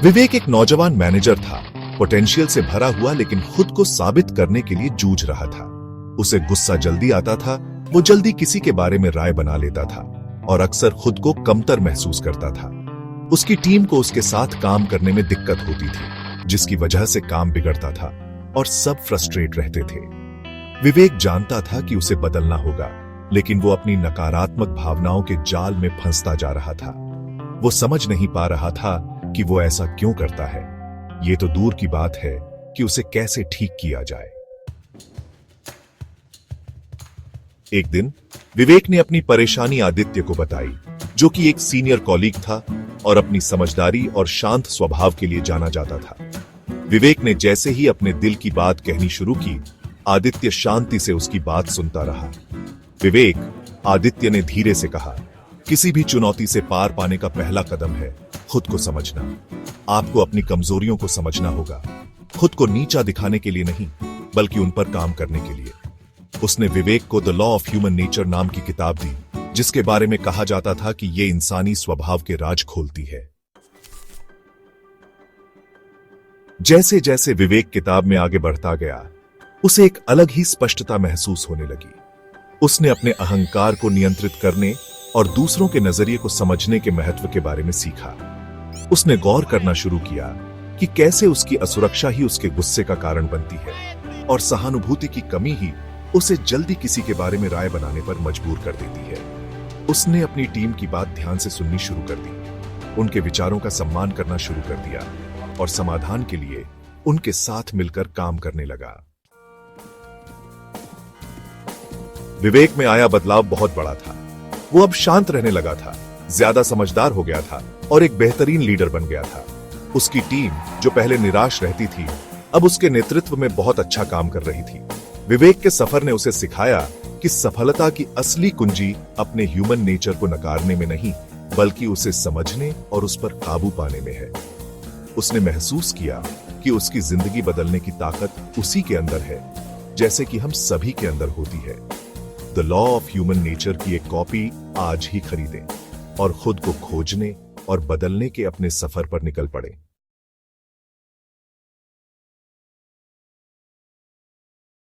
विवेक एक नौजवान मैनेजर था, पोटेंशियल से भरा हुआ, लेकिन खुद को साबित करने के लिए जूझ रहा था। उसे गुस्सा जल्दी आता था, वो जल्दी किसी के बारे में राय बना लेता था और अक्सर खुद को कमतर महसूस करता था। उसकी टीम को उसके साथ काम करने में दिक्कत होती थी, जिसकी वजह से काम बिगड़ता था और सब फ्रस्ट्रेट रहते थे। विवेक जानता था कि उसे बदलना होगा, लेकिन वो अपनी नकारात्मक भावनाओं के जाल में फंसता जा रहा था। वो समझ नहीं पा रहा था कि वो ऐसा क्यों करता है। ये तो दूर की बात है कि उसे कैसे ठीक किया जाए। एक दिन विवेक ने अपनी परेशानी आदित्य को बताई, जो कि एक सीनियर कॉलीग था और अपनी समझदारी और शांत स्वभाव के लिए जाना जाता था। विवेक ने जैसे ही अपने दिल की बात कहनी शुरू की, आदित्य शांति से उसकी बात सुनता रहा। विवेक, आदित्य ने धीरे से कहा, किसी भी चुनौती से पार पाने का पहला कदम है खुद को समझना। आपको अपनी कमजोरियों को समझना होगा, खुद को नीचा दिखाने के लिए नहीं, बल्कि उन पर काम करने के लिए। उसने विवेक को the law of human nature नाम की किताब दी, जिसके बारे में कहा जाता था कि यह इंसानी स्वभाव के राज खोलती है। जैसे जैसे विवेक किताब में आगे बढ़ता गया, उसे एक अलग ही स्पष्टता महसूस होने लगी। उसने अपने अहंकार को नियंत्रित करने और दूसरों के नजरिए को समझने के महत्व के बारे में सीखा। उसने गौर करना शुरू किया कि कैसे उसकी असुरक्षा ही उसके गुस्से का कारण बनती है और सहानुभूति की कमी ही उसे जल्दी किसी के बारे में राय बनाने पर मजबूर कर देती है। उसने अपनी टीम की बात ध्यान से सुननी शुरू कर दी, उनके विचारों का सम्मान करना शुरू कर दिया और समाधान के लिए उनके साथ मिलकर काम करने लगा। विवेक में आया बदलाव बहुत बड़ा था। वो अब शांत रहने लगा था, ज्यादा समझदार हो गया था और एक बेहतरीन लीडर बन गया था। उसकी टीम, जो पहले निराश रहती थी, अब उसके नेतृत्व में बहुत अच्छा काम कर रही थी। विवेक के सफर ने उसे सिखाया कि सफलता की असली कुंजी अपने ह्यूमन नेचर को नकारने में नहीं, बल्कि उसे समझने और उस पर काबू पाने में है। उसने महसूस किया कि उसकी जिंदगी बदलने की ताकत उसी के अंदर है, जैसे कि हम सभी के अंदर होती है। The law of human nature की एक कॉपी आज ही खरीदें और खुद को खोजने और बदलने के अपने सफर पर निकल पड़े।